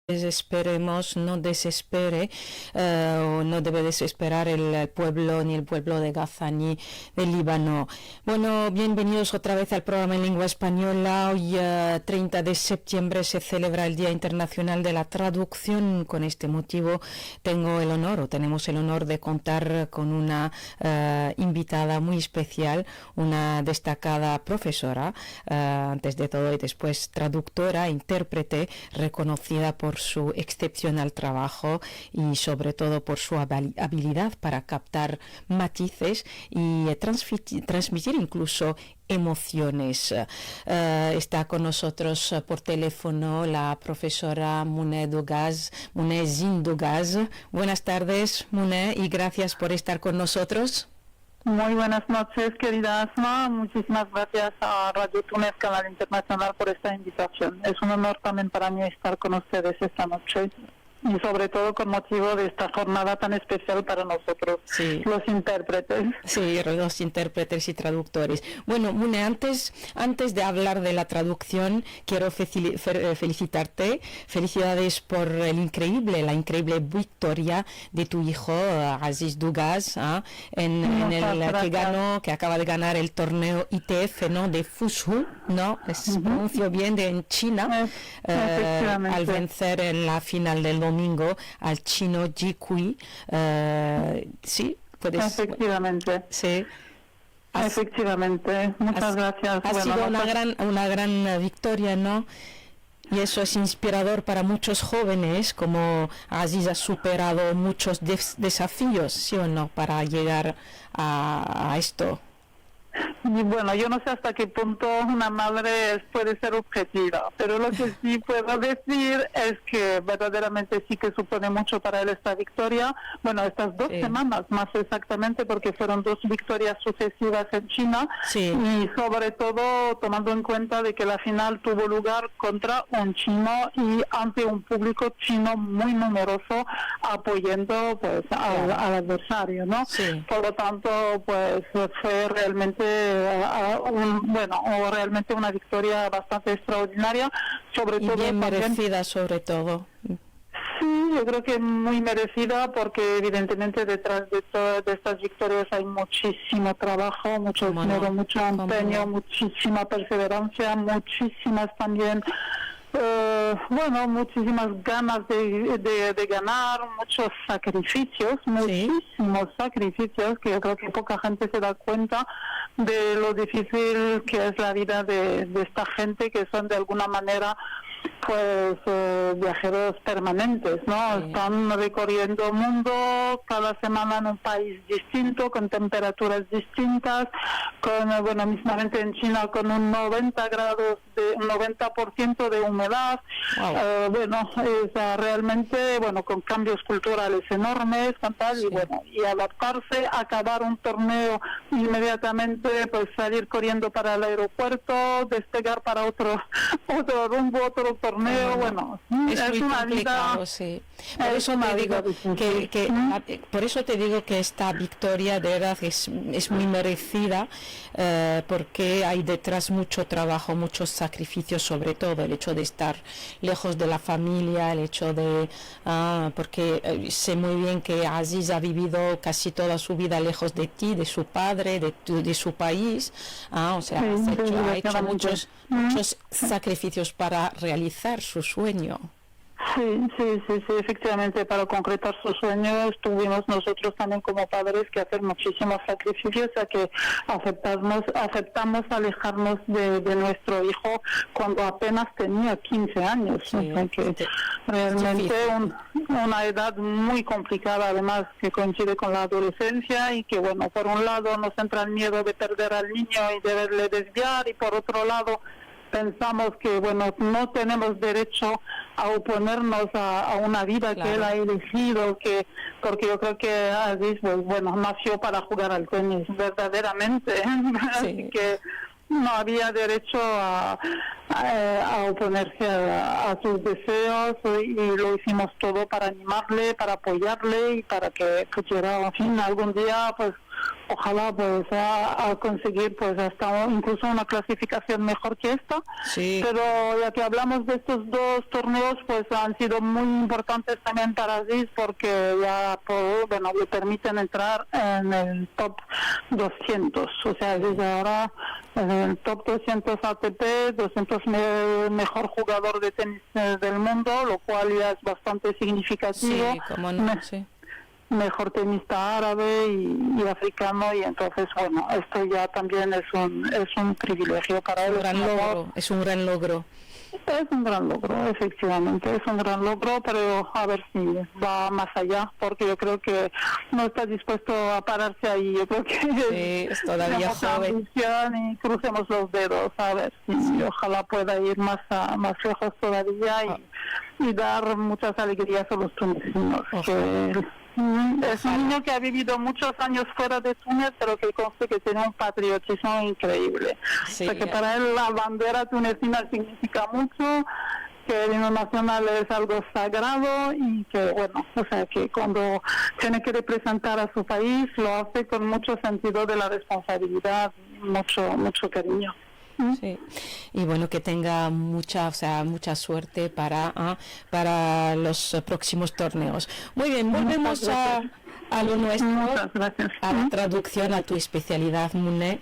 desesperemos, no desespere, o no debe desesperar el pueblo, ni el pueblo de Gaza, ni del Líbano. Bueno, bienvenidos otra vez al programa en lengua española. Hoy, 30 de septiembre, se celebra el Día Internacional de la Traducción. Con este motivo tenemos el honor de contar con una invitada muy especial, una destacada profesora, antes de todo y después traductora, intérprete, reconocida por su excepcional trabajo y sobre todo por su habilidad para captar matices y transmitir incluso emociones. Está con nosotros por teléfono la profesora Mouneh Zine Dogaz. Buenas tardes, Mouneh, y gracias por estar con nosotros. Muy buenas noches, querida Asma. Muchísimas gracias a Radio Túnez, Canal Internacional, por esta invitación. Es un honor también para mí estar con ustedes esta noche. Y sobre todo con motivo de esta jornada tan especial para nosotros, sí, los intérpretes. Sí, los intérpretes y traductores. Bueno, Mouneh, antes de hablar de la traducción, quiero felicitarte. Felicidades por la increíble victoria de tu hijo, Aziz Dogaz, que acaba de ganar el torneo ITF, ¿no?, de Fuzhou, ¿no? Pronuncio bien, en China, al vencer en la final del domingo al chino Ji Kui. Sí, puedes. Efectivamente. Sí. Efectivamente. Muchas gracias. Ha sido una gran victoria, ¿no? Y eso es inspirador para muchos jóvenes, como Aziz ha superado muchos desafíos, ¿sí o no?, para llegar a esto. Y bueno, yo no sé hasta qué punto una madre puede ser objetiva, pero lo que sí puedo decir es que verdaderamente sí que supone mucho para él esta victoria. Bueno, estas 2 semanas más exactamente, porque fueron 2 victorias sucesivas en China, y sobre todo tomando en cuenta de que la final tuvo lugar contra un chino y ante un público chino muy numeroso apoyando pues al adversario, ¿no? Por lo tanto, pues fue realmente realmente una victoria bastante extraordinaria, sobre todo bien merecida, sobre todo. Sí, yo creo que muy merecida, porque evidentemente detrás de todas estas victorias hay muchísimo trabajo, mucho esmero, mucho empeño, muchísima perseverancia, muchísimas también muchísimas ganas de ganar, muchos sacrificios, muchísimos sacrificios, que yo creo que poca gente se da cuenta de lo difícil que es la vida de esta gente, que son de alguna manera pues viajeros permanentes, ¿no? Están recorriendo el mundo cada semana en un país distinto, con temperaturas distintas, mismamente en China con un 90% de humedad. Realmente, con cambios culturales enormes, y adaptarse, acabar un torneo inmediatamente, pues salir corriendo para el aeropuerto, despegar para otro rumbo, otro torneo. Es muy una complicado, vida, por eso te digo que esta victoria de verdad es muy merecida, porque hay detrás mucho trabajo, muchos sacrificios, sobre todo el hecho de estar lejos de la familia, el hecho de porque sé muy bien que Aziz ha vivido casi toda su vida lejos de ti, de su padre, de su país, ha hecho muchos sacrificios para realizar su sueño. Sí, efectivamente, para concretar sus sueños tuvimos nosotros también como padres que hacer muchísimos sacrificios, ya que aceptamos alejarnos de nuestro hijo cuando apenas tenía 15 años, realmente una edad muy complicada, además que coincide con la adolescencia, y que por un lado nos entra el miedo de perder al niño y deberle desviar, y por otro lado pensamos que no tenemos derecho a oponernos a una vida que él ha elegido, porque yo creo que Aziz nació para jugar al tenis verdaderamente, así que no había derecho a oponerse a sus deseos, y lo hicimos todo para animarle, para apoyarle, y para que pudiera, algún día ojalá pues a conseguir pues hasta incluso una clasificación mejor que esta. Sí. Pero ya que hablamos de estos dos torneos, pues han sido muy importantes también para Aziz, porque ya le permiten entrar en el top 200, o sea, desde ahora en el top 200 ATP, 200 mejor jugador de tenis del mundo, lo cual ya es bastante significativo. Sí, cómo no, sí. Mejor tenista árabe y africano, y entonces bueno, esto ya también es un privilegio para él. Es un gran logro. Es un gran logro, efectivamente, es un gran logro, pero a ver si va más allá, porque yo creo que no está dispuesto a pararse ahí. Yo creo que es todavía joven. Y crucemos los dedos, a ver si ojalá pueda ir más lejos todavía y dar muchas alegrías a los tunecinos. Es un niño que ha vivido muchos años fuera de Túnez, pero que conste que tiene un patriotismo increíble. Sí, o sea que para él la bandera tunecina significa mucho, que el himno nacional es algo sagrado y que bueno, o sea que cuando tiene que representar a su país lo hace con mucho sentido de la responsabilidad, mucho cariño. Sí. Y bueno, que tenga mucha suerte para los próximos torneos. Muy bien, volvemos a lo nuestro, a la traducción, a tu especialidad, Mune,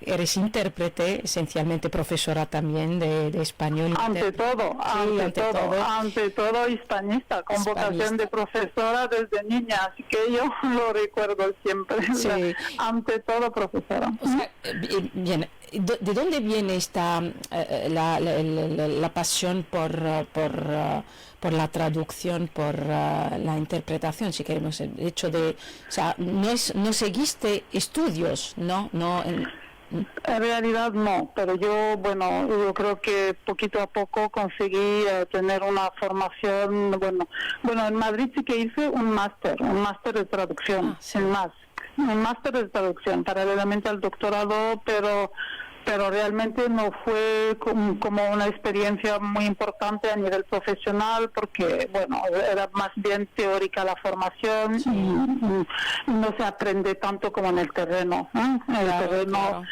eres intérprete, esencialmente profesora también de español. Ante todo hispanista, con vocación de profesora desde niña, así que yo lo recuerdo siempre. Sí. Ante todo profesora. O sea, bien, ¿de dónde viene esta la pasión por la traducción, por la interpretación, si queremos, el hecho de, o sea, no seguiste estudios, ¿no? En realidad no, pero yo creo que poquito a poco conseguí tener una formación, en Madrid sí que hice un máster de traducción, un máster de traducción, paralelamente al doctorado, pero realmente no fue como una experiencia muy importante a nivel profesional, porque era más bien teórica la formación y no se aprende tanto como en el terreno, Claro.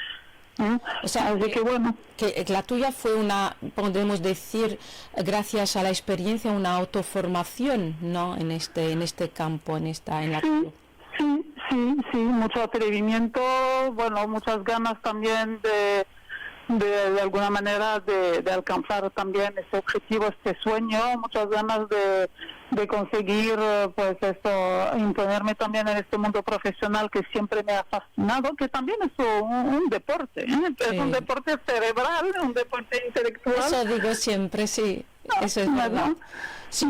O sea, así que la tuya fue podemos decir, gracias a la experiencia, una autoformación, ¿no? En este campo, en la Sí, mucho atrevimiento, muchas ganas también de alguna manera de alcanzar también ese objetivo, este sueño, muchas ganas de conseguir pues esto, imponerme también en este mundo profesional que siempre me ha fascinado, que también es un deporte, es un deporte cerebral, un deporte intelectual. Eso digo siempre, sí, eso es verdad. Sí,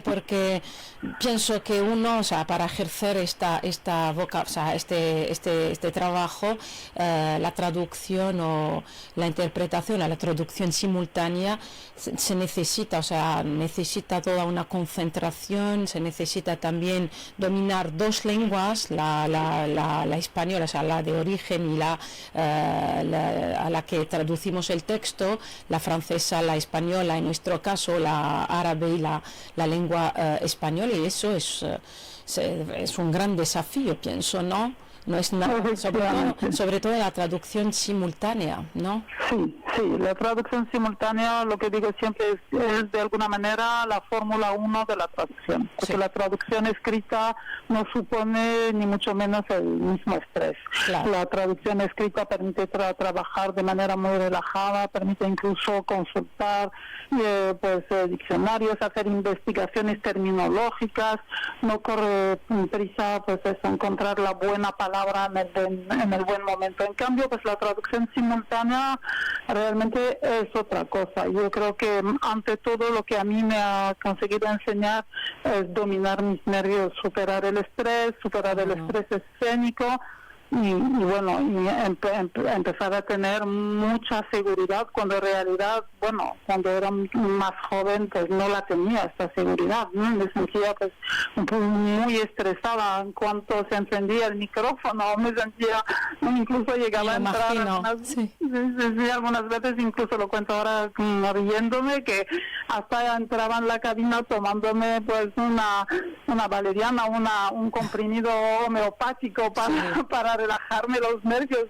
porque pienso que uno, o sea, para ejercer esta este trabajo, la traducción o la interpretación, la traducción simultánea se necesita, o sea, necesita toda una concentración, se necesita también dominar dos lenguas, la española, o sea, la de origen y a la que traducimos el texto, la francesa, la española, en nuestro caso la árabe y la lengua española, y eso es un gran desafío, pienso, ¿no? No es nada, sobre todo la traducción simultánea, ¿no? Sí, la traducción simultánea, lo que digo siempre es de alguna manera la Fórmula 1 de la traducción, porque la traducción escrita no supone ni mucho menos el mismo estrés. Claro. La traducción escrita permite trabajar de manera muy relajada, permite incluso consultar diccionarios, hacer investigaciones terminológicas, no corre prisa encontrar la buena palabra en el buen momento. En cambio, pues la traducción simultánea realmente es otra cosa. Yo creo que ante todo lo que a mí me ha conseguido enseñar es dominar mis nervios, superar el estrés escénico y empezar a tener mucha seguridad, cuando en realidad, cuando era más joven, pues no la tenía esta seguridad, ¿no? Me sentía pues muy estresada en cuanto se encendía el micrófono, me sentía, incluso llegaba a entrar algunas veces, incluso lo cuento ahora riéndome, que hasta entraba en la cabina tomándome pues una valeriana, un comprimido homeopático para relajarme los nervios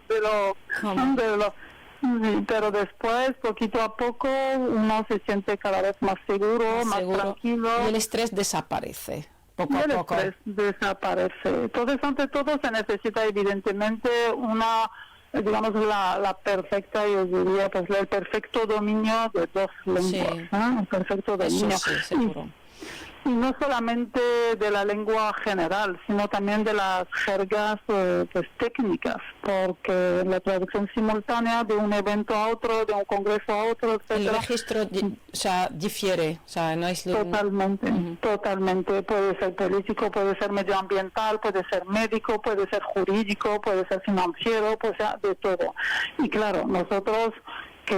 pero después, poquito a poco, uno se siente cada vez más seguro, más tranquilo. Y el estrés desaparece. Poco a poco. El estrés desaparece. Entonces, ante todo, se necesita evidentemente digamos, la perfecta, yo diría, pues el perfecto dominio de dos lenguas, ¿no? El perfecto dominio. Eso sí, seguro. Y no solamente de la lengua general, sino también de las jergas pues técnicas, porque la traducción simultánea de un evento a otro, de un congreso a otro, etcétera. El registro difiere, no es totalmente. Puede ser político, puede ser medioambiental, puede ser médico, puede ser jurídico, puede ser financiero, pues de todo. Y claro, nosotros que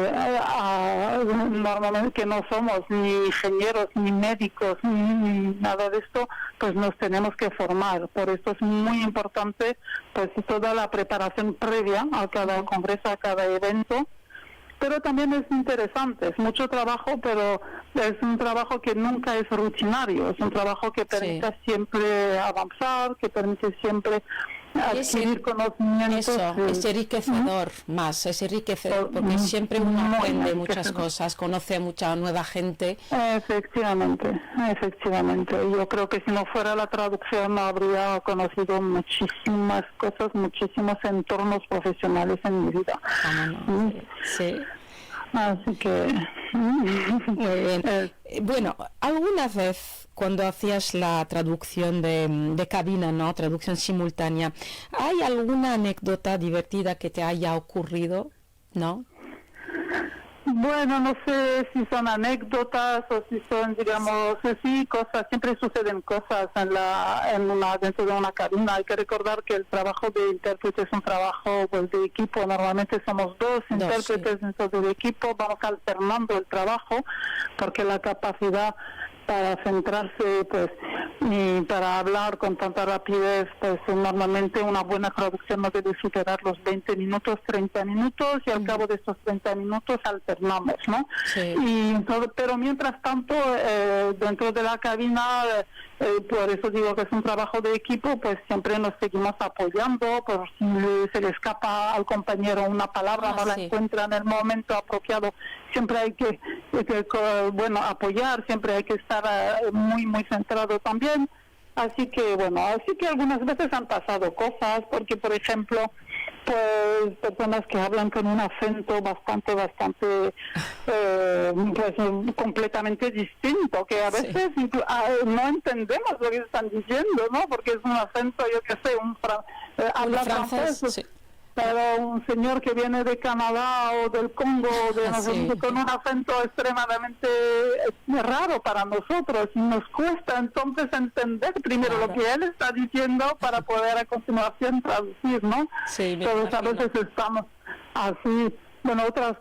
normalmente que no somos ni ingenieros, ni médicos, ni nada de esto, pues nos tenemos que formar. Por esto es muy importante pues toda la preparación previa a cada congreso, a cada evento. Pero también es interesante, es mucho trabajo, pero es un trabajo que nunca es rutinario, es un trabajo que permite siempre avanzar, que permite siempre adquirir conocimientos. Eso, es enriquecedor es enriquecedor, porque siempre uno aprende muchas cosas, conoce mucha nueva gente. Efectivamente. Yo creo que si no fuera la traducción no habría conocido muchísimas cosas, muchísimos entornos profesionales en mi vida. Sí. Así que... Muy bien. Bueno, ¿alguna vez cuando hacías la traducción de cabina, ¿no? Traducción simultánea, ¿hay alguna anécdota divertida que te haya ocurrido? ¿No? Bueno, no sé si son anécdotas o si son, digamos, sí, cosas, siempre suceden cosas dentro de una cabina. Hay que recordar que el trabajo de intérprete es un trabajo pues de equipo, normalmente somos dos intérpretes dentro del equipo, vamos alternando el trabajo porque la capacidad para centrarse pues y para hablar con tanta rapidez, pues normalmente una buena traducción no debe superar los 20 minutos, 30 minutos y al cabo de estos 30 minutos alternamos, ¿no? Sí. Pero mientras tanto, dentro de la cabina, por eso digo que es un trabajo de equipo, pues siempre nos seguimos apoyando, por si se le escapa al compañero una palabra, no la encuentra en el momento apropiado, siempre hay que apoyar, siempre hay que estar muy, muy centrado también. Así que algunas veces han pasado cosas, porque por ejemplo, pues personas que hablan con un acento bastante pues completamente distinto, que a veces no entendemos lo que están diciendo, ¿no? Porque es un acento, yo qué sé, habla francés. Pero un señor que viene de Canadá o del Congo, con un acento extremadamente raro para nosotros, y nos cuesta entonces entender primero lo que él está diciendo para poder a continuación traducir, ¿no? Sí, entonces a veces estamos así. Bueno, otra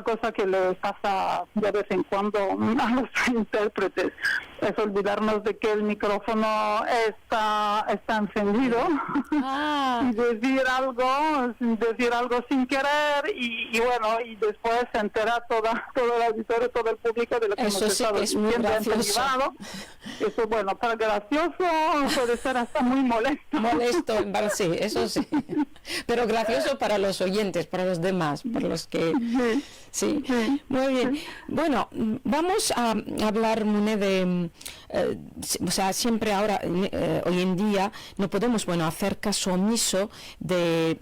cosa que le pasa de vez en cuando a los intérpretes es olvidarnos de que el micrófono está encendido y decir algo sin querer y después se entera todo el auditorio, todo el público de lo que hemos estado diciendo en privado. Eso, para gracioso puede ser hasta muy molesto. Sí, eso sí. Pero gracioso para los oyentes, para los demás, para los que... Sí, muy bien. Bueno, vamos a hablar, Mune, de... siempre ahora, hoy en día, no podemos, hacer caso omiso del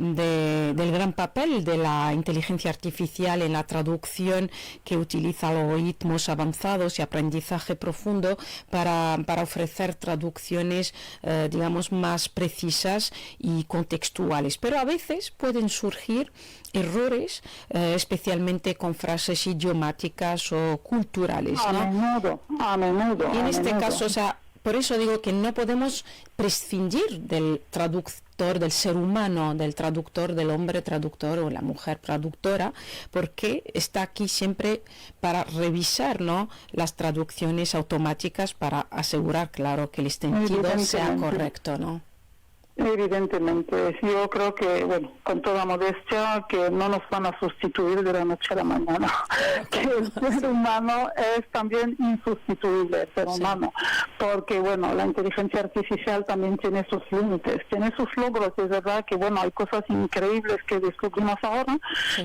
gran papel de la inteligencia artificial en la traducción, que utiliza algoritmos avanzados y aprendizaje profundo para ofrecer traducciones, digamos, más precisas y contextuales. Pero a veces pueden surgir errores, especialmente con frases idiomáticas o culturales, ¿no? A menudo. Y en este caso, por eso digo que no podemos prescindir del traductor, del ser humano, del traductor, del hombre traductor o la mujer traductora, porque está aquí siempre para revisar, ¿no?, las traducciones automáticas para asegurar, claro, que el sentido sea correcto, ¿no? Evidentemente, yo creo que, bueno, con toda modestia, que no nos van a sustituir de la noche a la mañana, que el ser humano es también insustituible, el ser humano, porque, bueno, la inteligencia artificial también tiene sus límites, tiene sus logros, es verdad que, bueno, hay cosas increíbles que descubrimos ahora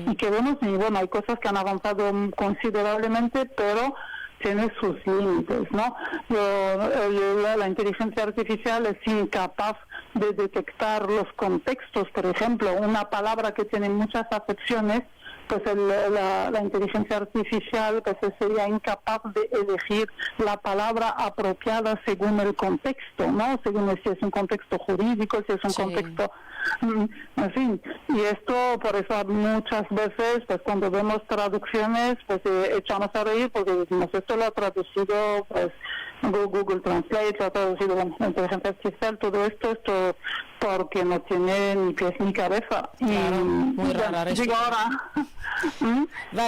y que vemos, y bueno, hay cosas que han avanzado considerablemente, pero tiene sus límites, ¿no? La inteligencia artificial es incapaz de detectar los contextos, por ejemplo, una palabra que tiene muchas acepciones, pues la inteligencia artificial pues sería incapaz de elegir la palabra apropiada según el contexto, ¿no? Según si es un contexto jurídico, si es un contexto, en fin. Y esto, por eso muchas veces, pues cuando vemos traducciones, pues echamos a reír porque decimos, esto lo ha traducido, pues Google Translate, lo ha traducido la inteligencia artificial, todo esto porque no tiene ni pies ni cabeza. Claro, y muy rara digo ahora,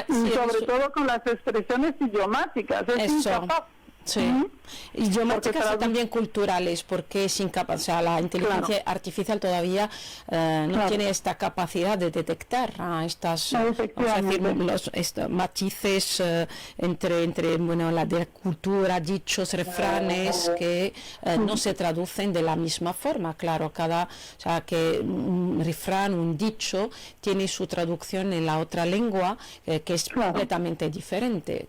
y sobre todo con las expresiones idiomáticas, es incapaz. Idiomáticas y también culturales, porque es incapaz, o sea, la inteligencia artificial todavía no tiene esta capacidad de detectar estas matices entre bueno, la de la cultura, dichos, refranes que no se traducen de la misma forma. Claro, o sea, que un refrán, un dicho tiene su traducción en la otra lengua que es completamente diferente.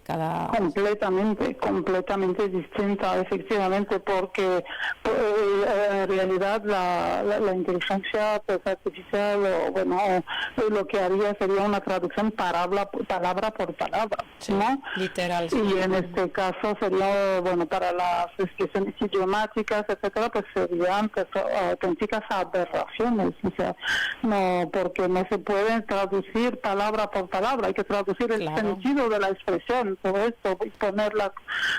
Completamente distinta, efectivamente, porque en realidad la inteligencia pues, artificial, lo que haría sería una traducción palabra por palabra, ¿no? Literal. Y en este caso sería, bueno, para las expresiones idiomáticas, etcétera, pues serían pues, auténticas aberraciones, o sea, no, porque no se pueden traducir palabra por palabra, hay que traducir el sentido de la expresión, todo esto, y ponerla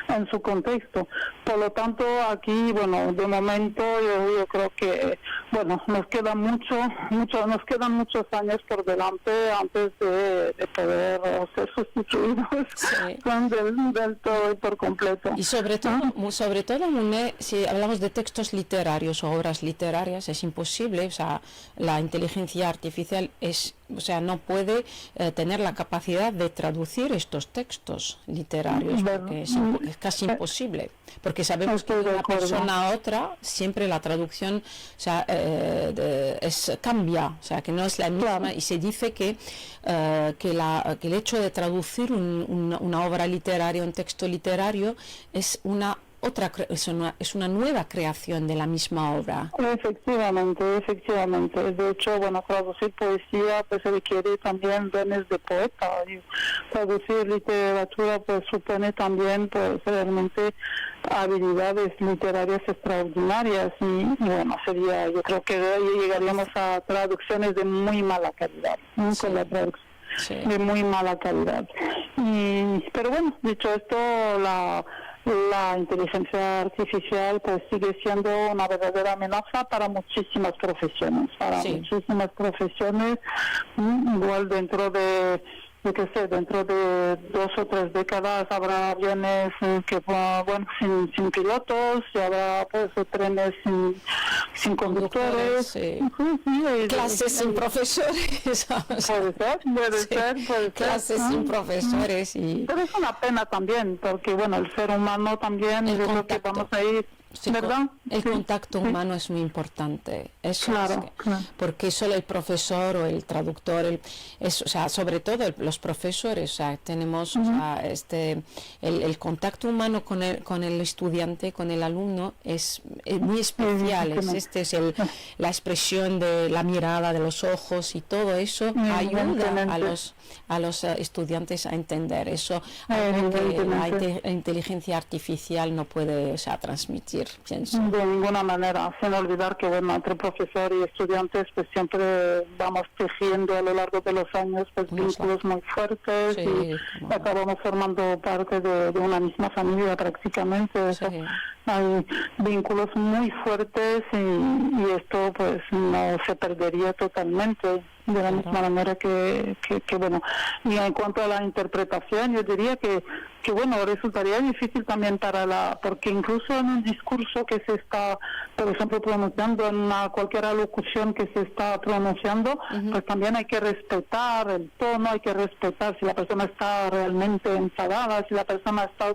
en su contexto. Por lo tanto, aquí, bueno, de momento yo creo que, bueno, nos quedan muchos años por delante antes de poder ser sustituidos del todo y por completo. Y sobre todo, Muné, si hablamos de textos literarios o obras literarias, es imposible, o sea, la inteligencia artificial no puede tener la capacidad de traducir estos textos literarios, porque es casi imposible, porque sabemos que de una persona a otra siempre la traducción cambia, o sea, que no es la misma, y se dice que el hecho de traducir una obra literaria, un texto literario, es una nueva creación de la misma obra. Efectivamente. De hecho, bueno, traducir poesía pues requiere también dones de poeta, y traducir literatura pues supone también pues realmente habilidades literarias extraordinarias y bueno, yo creo que llegaríamos a traducciones de muy mala calidad, con la traducción. De muy mala calidad. Pero bueno, dicho esto, la inteligencia artificial pues sigue siendo una verdadera amenaza para muchísimas profesiones, igual dentro de dentro de 2 o 3 décadas habrá aviones sin pilotos, y habrá pues trenes sin conductores, clases sin profesores, puede ser, clases sin profesores, pero es una pena también, porque bueno, el ser humano también, yo creo que vamos a ir. ¿Verdad? El contacto humano es muy importante, porque solo el profesor o el traductor, sobre todo los profesores, tenemos el contacto humano con el estudiante, con el alumno, es muy especial, la expresión de la mirada, de los ojos, y todo eso ayuda a los estudiantes a entender eso, algo que la inteligencia artificial no puede transmitir. Pienso. De ninguna manera, sin olvidar que bueno, entre profesor y estudiantes pues siempre vamos tejiendo a lo largo de los años pues vínculos muy fuertes y acabamos formando parte de una misma familia prácticamente. Hay vínculos muy fuertes y esto pues no se perdería totalmente, de la misma manera que bueno. Y en cuanto a la interpretación, yo diría que bueno, resultaría difícil también porque incluso en un discurso que se está, por ejemplo, pronunciando, en cualquier alocución que se está pronunciando, pues también hay que respetar el tono, hay que respetar si la persona está realmente enfadada, si la persona está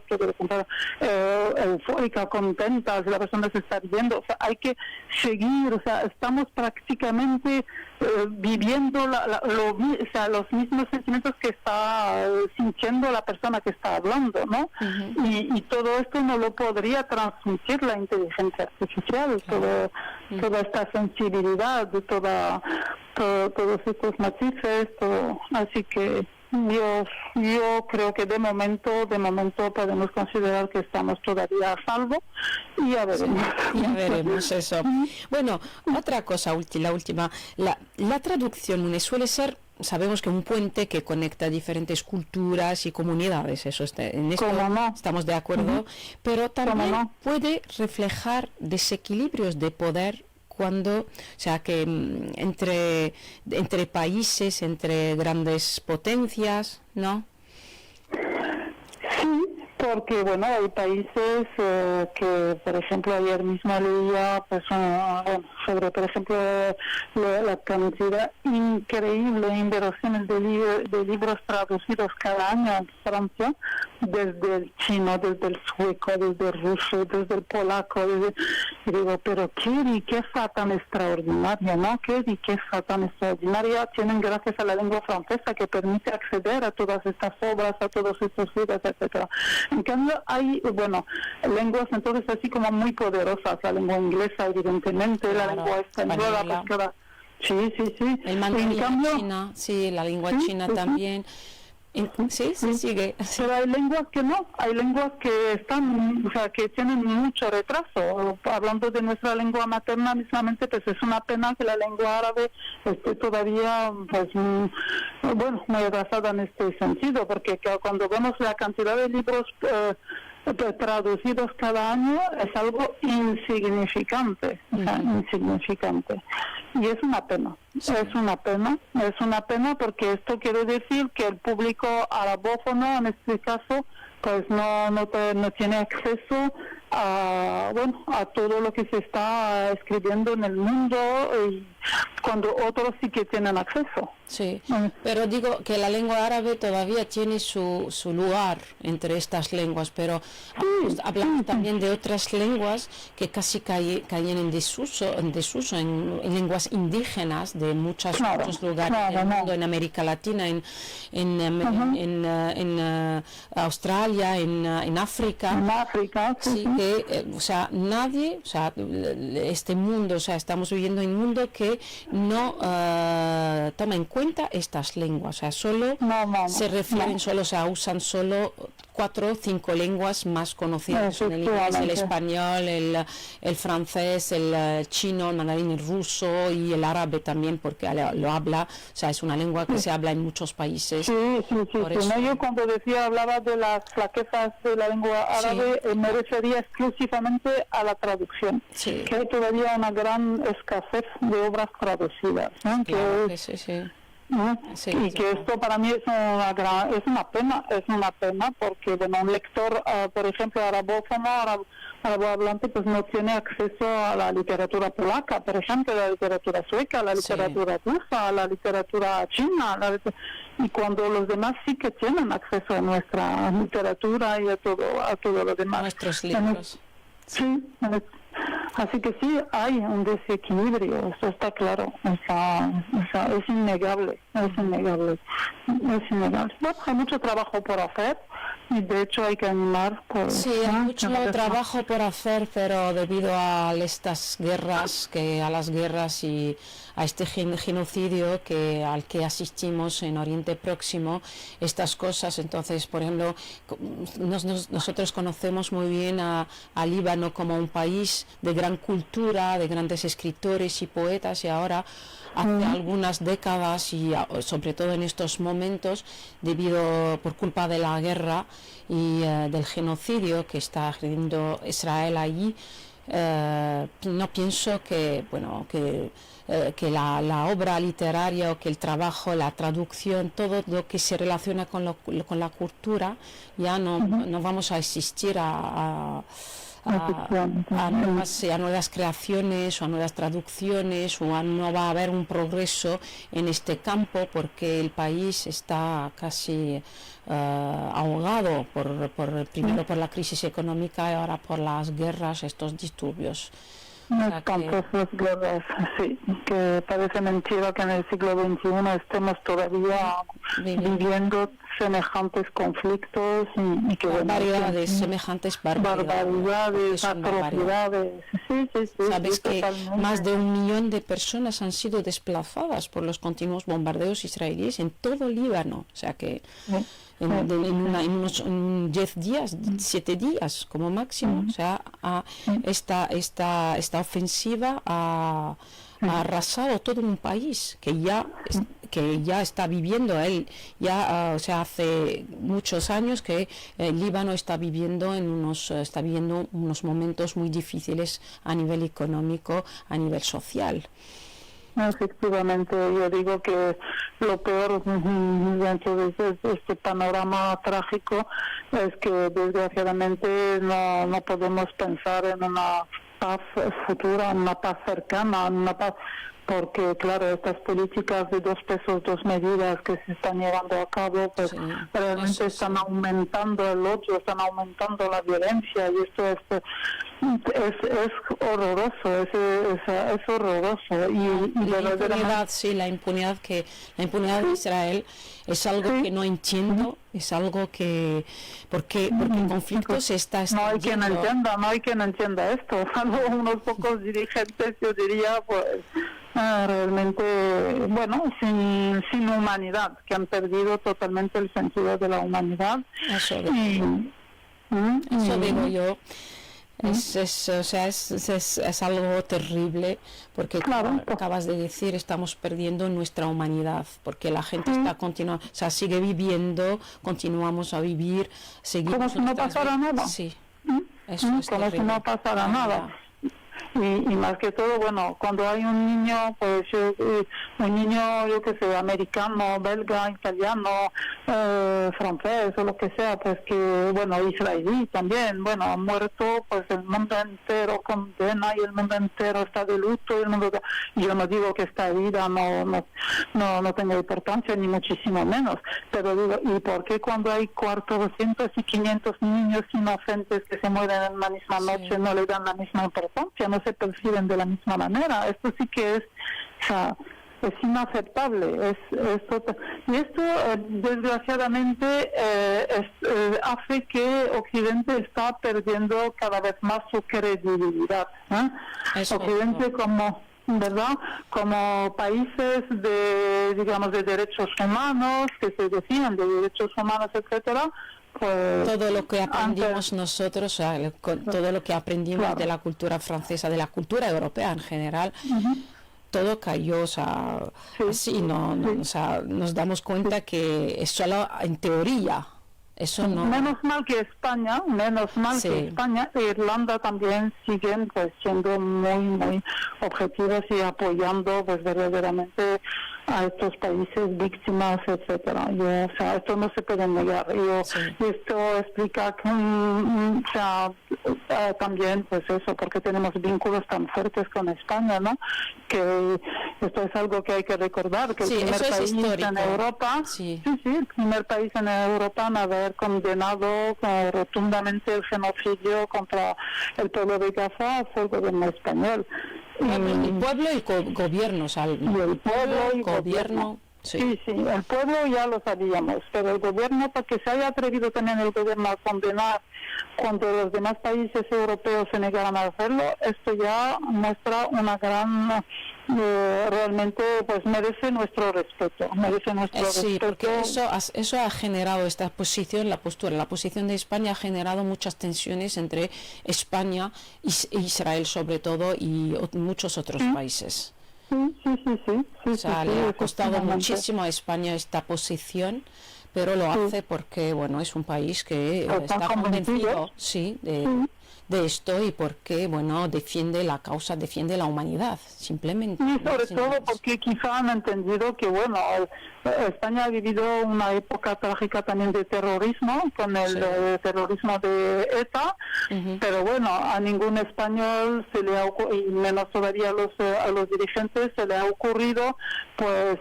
eufórica, contenta, si la persona se está riendo, o sea, hay que seguir, o sea, estamos prácticamente viviendo los mismos sentimientos que está sintiendo la persona que está hablando, ¿no? Y todo esto no lo podría transmitir la inteligencia artificial, toda esta sensibilidad, todos estos matices, así que yo creo que de momento podemos considerar que estamos todavía a salvo y ya veremos. Sí, ya veremos eso. Bueno, otra cosa, la última, la traducción suele ser, sabemos que un puente que conecta diferentes culturas y comunidades, eso en esto estamos de acuerdo, pero también puede reflejar desequilibrios de poder cuando, o sea, que entre países, entre grandes potencias, ¿no? Sí, porque bueno, hay países que, por ejemplo, ayer mismo leía sobre, por ejemplo, la cantidad increíble, inversiones de libros traducidos cada año en Francia, desde el chino, desde el sueco, desde el ruso, desde el polaco, y digo, pero qué riqueza tan extraordinaria, ¿no? Qué riqueza tan extraordinaria tienen gracias a la lengua francesa que permite acceder a todas estas obras, a todos estos libros, etcétera. En cambio, hay, lenguas entonces así como muy poderosas, la lengua inglesa, evidentemente, la lengua española, pues sí. El mandarín, China, sí, la lengua china también. Sí, sigue. Pero hay lenguas que no, hay lenguas que están, o sea, que tienen mucho retraso. Hablando de nuestra lengua materna mismamente, pues es una pena que la lengua árabe esté todavía, pues, muy atrasada en este sentido, porque cuando vemos la cantidad de libros traducidos cada año es algo insignificante, insignificante. Y es una pena, es una pena porque esto quiere decir que el público arabófono en este caso pues no tiene acceso a todo lo que se está escribiendo en el mundo, y cuando otros sí que tienen acceso. Sí, pero digo que la lengua árabe todavía tiene su lugar entre estas lenguas, pero hablamos también de otras lenguas que casi caen en desuso en lenguas indígenas de muchos lugares del mundo, en América Latina, en Australia, en África. En África, que, nadie, este mundo, estamos viviendo en un mundo que no toma en cuenta estas lenguas, solo se refieren, solo usan solo 4 o 5 lenguas más conocidas, el inglés, el español, el francés, el chino, el mandarín, el ruso y el árabe también, porque lo habla, es una lengua que se habla en muchos países. Sí. Yo cuando hablaba de las flaquezas de la lengua árabe, me refería exclusivamente a la traducción, que hay todavía una gran escasez de obras traducidas, ¿no? Y que esto para mí es una pena porque un lector, por ejemplo, arabohablante, pues no tiene acceso a la literatura polaca, por ejemplo, a la literatura sueca, a la literatura rusa, a la literatura china, y cuando los demás sí que tienen acceso a nuestra literatura y a todo lo demás. Nuestros libros. Sí, así que sí hay un desequilibrio, eso está claro, es innegable. Bueno, hay mucho trabajo por hacer y de hecho hay que animar. Hay mucho trabajo por hacer, pero debido a estas guerras, y a este genocidio al que asistimos en Oriente Próximo, estas cosas, entonces, por ejemplo, nosotros conocemos muy bien a Líbano como un país de gran cultura, de grandes escritores y poetas, y ahora hace algunas décadas y sobre todo en estos momentos, por culpa de la guerra y del genocidio que está haciendo Israel allí, no pienso que, bueno, que la obra literaria o que el trabajo, la traducción, todo lo que se relaciona con la cultura, ya no vamos a asistir a nuevas creaciones o a nuevas traducciones, no va a haber un progreso en este campo, porque el país está casi ahogado primero por la crisis económica y ahora por las guerras, estos disturbios. Tantas guerras, sí, que parece mentira que en el siglo XXI estemos todavía viviendo semejantes conflictos y que barbaridades, semejantes barbaridades, atrocidades. Sí, sabes que totalmente. Más de 1 millón de personas han sido desplazadas por los continuos bombardeos israelíes en todo Líbano, o sea que en unos 10 días, 7 días como máximo, o sea, esta ofensiva ha arrasado todo un país que ya está viviendo o sea, hace muchos años que el Líbano está viviendo unos momentos muy difíciles a nivel económico, a nivel social. Efectivamente, yo digo que lo peor dentro de este panorama trágico es que desgraciadamente no podemos pensar en una paz futura, en una paz cercana, en una paz, porque claro, estas políticas de 2 pesos, 2 medidas que se están llevando a cabo, pues realmente están aumentando el odio, están aumentando la violencia, y esto es horroroso, es horroroso. La impunidad de Israel es algo que no entiendo, es algo que porque el conflicto se está extendiendo. No hay quien entienda esto, salvo unos pocos dirigentes, yo diría, pues realmente, bueno, sin humanidad, que han perdido totalmente el sentido de la humanidad. Eso digo yo. Es algo terrible, porque como acabas de decir, estamos perdiendo nuestra humanidad, porque la gente sigue viviendo, continuamos a vivir, seguimos como si no pasara nada. Sí, como si no pasara nada. Y más que todo, bueno, cuando hay un niño, pues un niño, yo que sé, americano, belga, italiano, francés o lo que sea, pues que, bueno, israelí también, bueno, ha muerto, pues el mundo entero condena y el mundo entero está de luto, yo no digo que esta vida no tenga importancia, ni muchísimo menos, pero digo, ¿y por qué cuando hay 400 y 500 niños inocentes que se mueren en la misma noche no le dan la misma importancia, no se perciben de la misma manera? Esto sí que es inaceptable. Y esto, desgraciadamente, hace que Occidente está perdiendo cada vez más su credibilidad. Occidente como países de derechos humanos, que se decían de derechos humanos, etcétera. Pues, todo lo que aprendimos nosotros, todo lo que aprendimos de la cultura francesa, de la cultura europea en general, todo cayó, o sea, nos damos cuenta que es solo en teoría. Eso no. Menos mal que España, Irlanda también siguen pues siendo muy objetivos y apoyando pues verdaderamente a estos países víctimas, etcétera. Esto no se puede negar. Y esto explica que, también, pues eso, porque tenemos vínculos tan fuertes con España, ¿no? Que esto es algo que hay que recordar, que el primer país en Europa, el primer país en Europa en haber condenado rotundamente el genocidio contra el pueblo de Gaza fue el gobierno español. El pueblo y gobierno, el pueblo y gobierno. Sí, el pueblo ya lo sabíamos, pero el gobierno, para que se haya atrevido también el gobierno a condenar cuando los demás países europeos se negaban a hacerlo, esto ya muestra una gran, realmente pues merece nuestro respeto, porque eso ha generado esta posición, la posición de España ha generado muchas tensiones entre España e Israel sobre todo y muchos otros países. Le ha costado muchísimo a España esta posición, pero lo hace porque, bueno, es un país que está convencido, de esto y porque, bueno, defiende la causa, defiende la humanidad, simplemente. Y ¿no? sobre todo porque quizá han entendido que, bueno, España ha vivido una época trágica también de terrorismo, con el terrorismo de ETA, pero bueno, a ningún español se le ha ocurrido, y menos todavía a los dirigentes, se le ha ocurrido pues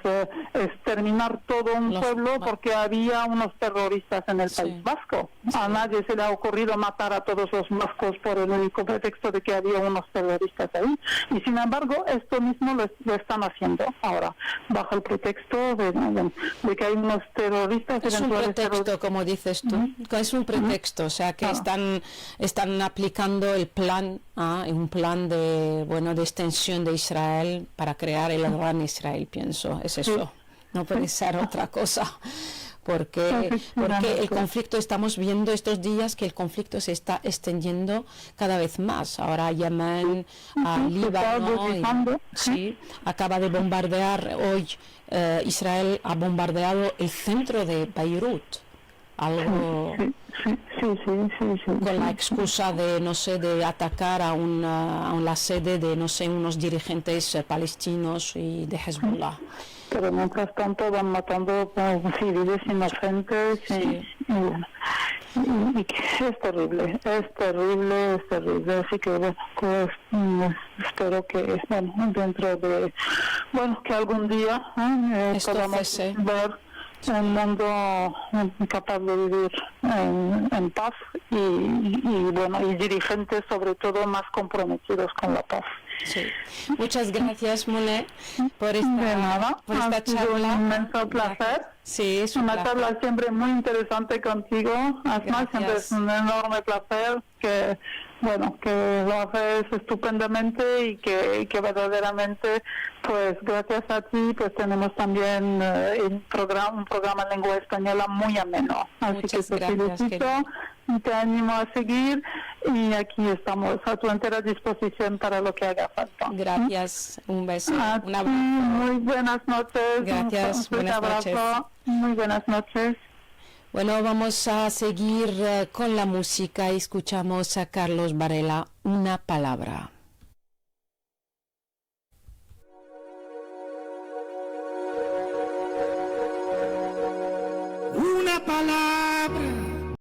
exterminar todo un pueblo porque había unos terroristas en el País Vasco. A nadie se le ha ocurrido matar a todos los vascos por el único pretexto de que había unos terroristas ahí. Y sin embargo, esto mismo lo están haciendo ahora, bajo el pretexto de que hay unos terroristas. Es un pretexto, como dices tú, es un pretexto, o sea que están aplicando el plan, un plan de extensión de Israel para crear el gran Israel, pienso, es eso, no puede ser otra cosa. Porque el conflicto, estamos viendo estos días que el conflicto se está extendiendo cada vez más. Ahora Yemen, Líbano, acaba de bombardear hoy, Israel ha bombardeado el centro de Beirut, algo con la excusa de, no sé, de atacar a la sede de, no sé, unos dirigentes palestinos y de Hezbollah. Pero mientras tanto van matando civiles inocentes y es terrible, así que bueno, pues espero que dentro de, que algún día podamos ver un mundo capaz de vivir en paz y dirigentes sobre todo más comprometidos con la paz. Sí. Muchas gracias, Monet, por esta ha sido charla. Un inmenso placer. Sí, es una charla siempre muy interesante contigo. Asma, siempre es un enorme placer que lo haces estupendamente y que verdaderamente, pues gracias a ti, pues tenemos también un programa en lengua española muy ameno. Así Muchas que te gracias, felicito y te animo a seguir y aquí estamos a tu entera disposición para lo que haga falta. Gracias, un beso, un abrazo. Muy buenas noches. Gracias, Un buenas abrazo. noches. Muy buenas noches. Bueno, vamos a seguir con la música y escuchamos a Carlos Varela, Una palabra. Una palabra